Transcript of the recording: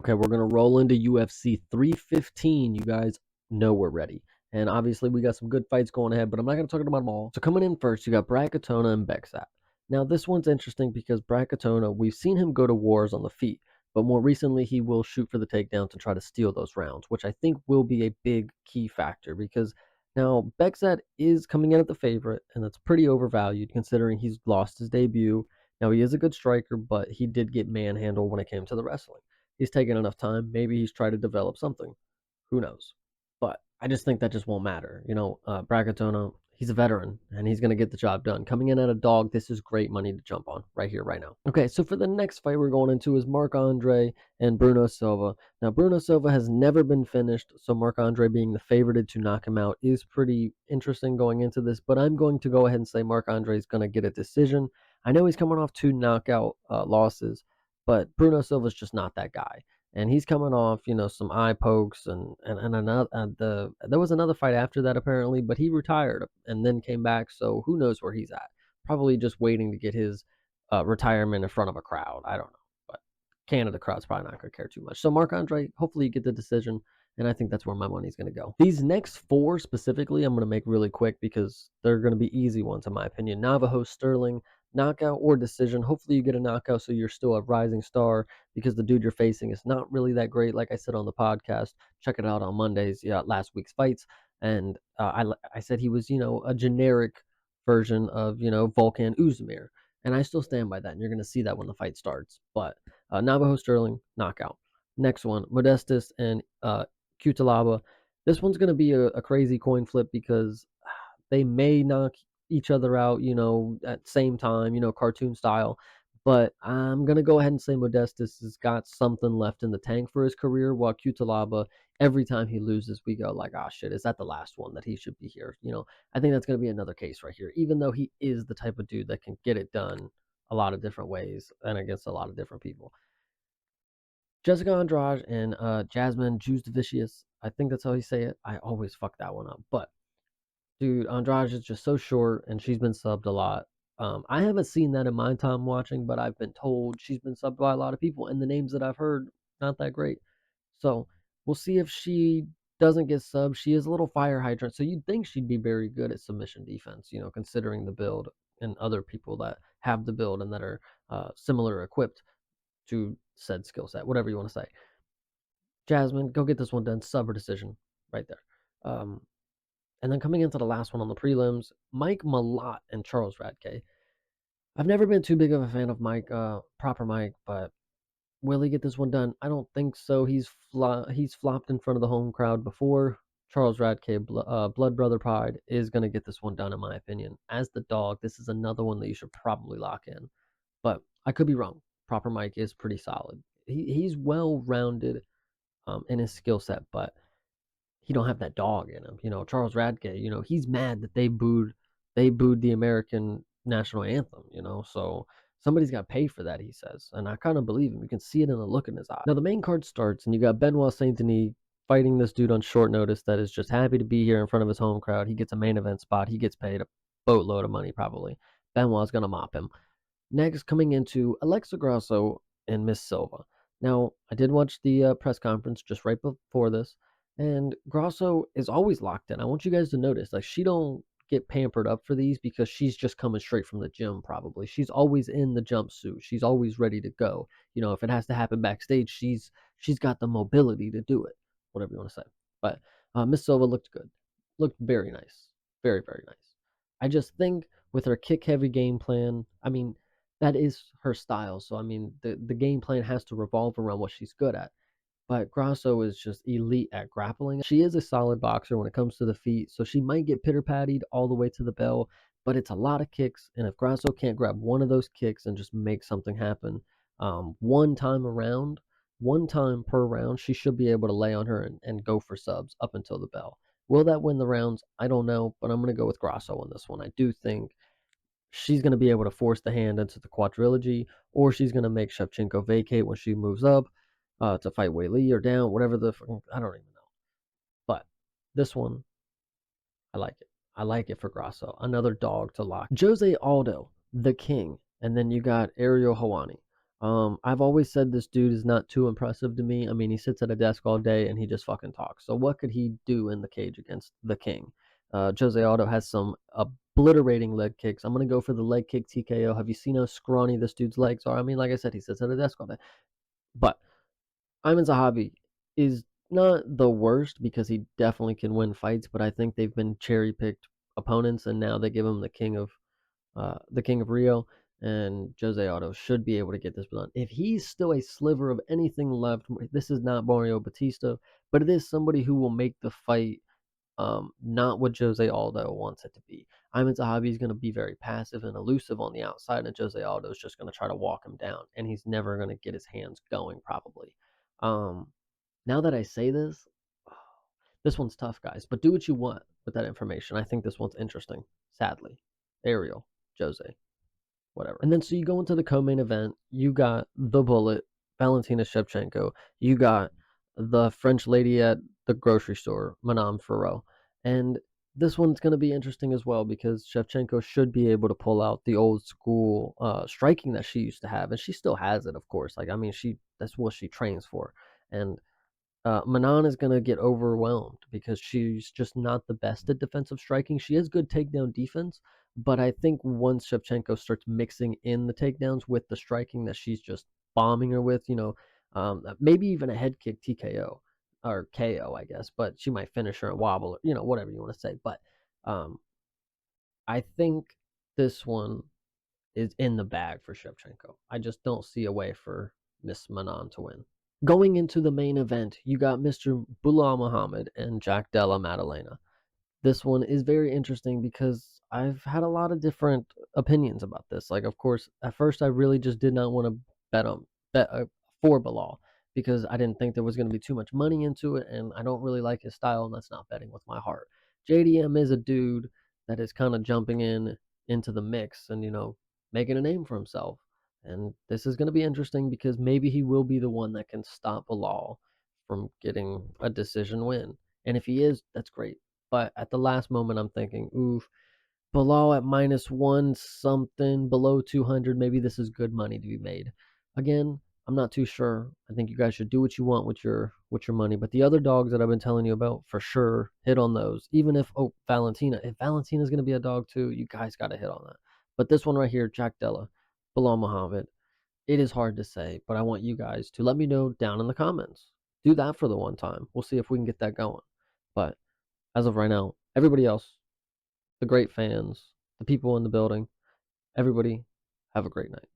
Okay, we're gonna roll into UFC 315. You guys know we're ready. And obviously we got some good fights going ahead, but I'm not gonna talk about them all. So coming in first, you got Bracatona and Bexat. Now this one's interesting because Bracatona, we've seen him go to wars on the feet, but more recently he will shoot for the takedowns and try to steal those rounds, which I think will be a big key factor because now Bexat is coming in at the favorite, and that's pretty overvalued considering he's lost his debut. Now he is a good striker, but he did get manhandled when it came to the wrestling. He's taken enough time. Maybe he's tried to develop something. Who knows? But I just think that just won't matter. Bracatona, he's a veteran and he's going to get the job done. Coming in at a dog, this is great money to jump on right here, right now. Okay, so for the next fight we're going into is Marc Andre and Bruno Silva. Now, Bruno Silva has never been finished, so Marc Andre being the favorited to knock him out is pretty interesting going into this, but I'm going to go ahead and say Marc Andre is going to get a decision. I know he's coming off two knockout losses, but Bruno Silva's just not that guy. And he's coming off, some eye pokes and another there was another fight after that apparently, but he retired and then came back. So who knows where he's at? Probably just waiting to get his retirement in front of a crowd. I don't know, but Canada crowd's probably not going to care too much. So Marc Andre, hopefully you get the decision, and I think that's where my money's going to go. These next four specifically, I'm going to make really quick because they're going to be easy ones in my opinion. Navajo, Sterling, knockout or decision. Hopefully you get a knockout so you're still a rising star because the dude you're facing is not really that great. Like I said on the podcast, check it out on Mondays. Yeah, last week's fights, and I said he was a generic version of Volkan Uzumir, and I still stand by that. And you're going to see that when the fight starts. But Navajo Sterling knockout. Next one, Modestus and Cutelaba. This one's going to be a crazy coin flip because they may knock each other out, at the same time, cartoon style. But I'm going to go ahead and say Modestus has got something left in the tank for his career, while Cutelaba, every time he loses, we go like, oh shit, is that the last one that he should be here? I think that's going to be another case right here, even though he is the type of dude that can get it done a lot of different ways and against a lot of different people. Jessica Andrade and Jasmine Justavicius. I think that's how you say it. I always fuck that one up. But dude, Andrade is just so short, and she's been subbed a lot. I haven't seen that in my time watching, but I've been told she's been subbed by a lot of people, and the names that I've heard, not that great. So we'll see if she doesn't get subbed. She is a little fire hydrant, so you'd think she'd be very good at submission defense, considering the build and other people that have the build and that are similar equipped to said skill set, whatever you want to say. Jasmine, go get this one done. Sub or decision right there. And then coming into the last one on the prelims, Mike Malott and Charles Radke. I've never been too big of a fan of Mike, proper Mike, but will he get this one done? I don't think so. He's flopped in front of the home crowd before. Charles Radke, Blood Brother Pride, is going to get this one done, in my opinion. As the dog, this is another one that you should probably lock in. But I could be wrong. Proper Mike is pretty solid. He's well rounded in his skill set, but he don't have that dog in him. Charles Radke, he's mad that they booed the American national anthem, so somebody's got to pay for that, he says. And I kind of believe him. You can see it in the look in his eye. Now, the main card starts, and you got Benoit Saint Denis fighting this dude on short notice that is just happy to be here in front of his home crowd. He gets a main event spot. He gets paid a boatload of money, probably. Benoit's going to mop him. Next, coming into Alexa Grasso and Miss Silva. Now, I did watch the press conference just right before this, and Grasso is always locked in. I want you guys to notice, like, she don't get pampered up for these because she's just coming straight from the gym. Probably she's always in the jumpsuit. She's always ready to go. If it has to happen backstage, she's got the mobility to do it. Whatever you want to say. But Miss Silva looked good, looked very nice, very very nice. I just think with her kick heavy game plan, I mean that is her style. So I mean, the game plan has to revolve around what she's good at. But Grasso is just elite at grappling. She is a solid boxer when it comes to the feet, so she might get pitter pattied all the way to the bell. But it's a lot of kicks, and if Grasso can't grab one of those kicks and just make something happen, one time around, one time per round, she should be able to lay on her and go for subs up until the bell. Will that win the rounds? I don't know, but I'm going to go with Grasso on this one. I do think she's going to be able to force the hand into the quadrilogy, or she's going to make Shevchenko vacate when she moves up to fight Wei Li or down, whatever I don't even know. But this one, I like it. I like it for Grasso. Another dog to lock. Jose Aldo, the king. And then you got Ariel Hawani. I've always said this dude is not too impressive to me. I mean, he sits at a desk all day and he just fucking talks. So what could he do in the cage against the king? Jose Aldo has some obliterating leg kicks. I'm gonna go for the leg kick TKO. Have you seen how scrawny this dude's legs are? I mean, like I said, he sits at a desk all day. But Ayman Zahabi is not the worst because he definitely can win fights, but I think they've been cherry picked opponents, and now they give him the King of Rio, and Jose Aldo should be able to get this done. If he's still a sliver of anything left, this is not Mario Batista, but it is somebody who will make the fight not what Jose Aldo wants it to be. Ayman Zahabi is going to be very passive and elusive on the outside, and Jose Aldo is just going to try to walk him down, and he's never going to get his hands going, probably. Um, now that I say this, this one's tough, guys, but do what you want with that information. I think this one's interesting, sadly. Ariel, Jose, whatever. And then so you go into the co-main event. You got the Bullet, Valentina Shevchenko. You got the French lady at the grocery store, Madame Ferrot. And this one's going to be interesting as well because Shevchenko should be able to pull out the old school striking that she used to have, and she still has it, of course. Like I mean, that's what she trains for, and Manon is going to get overwhelmed because she's just not the best at defensive striking. She has good takedown defense, but I think once Shevchenko starts mixing in the takedowns with the striking that she's just bombing her with, maybe even a head kick TKO or KO, I guess, but she might finish her and wobble, or, whatever you want to say. But um, I think this one is in the bag for Shevchenko. I just don't see a way for Miss Manon to win. Going into the main event, you got Mr. Bilal Muhammad and Jack Della Maddalena. This one is very interesting because I've had a lot of different opinions about this. Like, of course, at first I really just did not want to bet for Bilal because I didn't think there was going to be too much money into it, and I don't really like his style, and that's not betting with my heart. JDM is a dude that is kind of jumping into the mix and making a name for himself. And this is going to be interesting because maybe he will be the one that can stop Bilal from getting a decision win. And if he is, that's great. But at the last moment, I'm thinking, oof, Bilal at -1 something, below 200. Maybe this is good money to be made. Again, I'm not too sure. I think you guys should do what you want with your money. But the other dogs that I've been telling you about, for sure, hit on those. Even if if Valentina's gonna be a dog too, you guys got to hit on that. But this one right here, Jack Della, Bilal Muhammad. It is hard to say, but I want you guys to let me know down in the comments. Do that for the one time. We'll see if we can get that going. But as of right now, everybody else, the great fans, the people in the building, everybody, have a great night.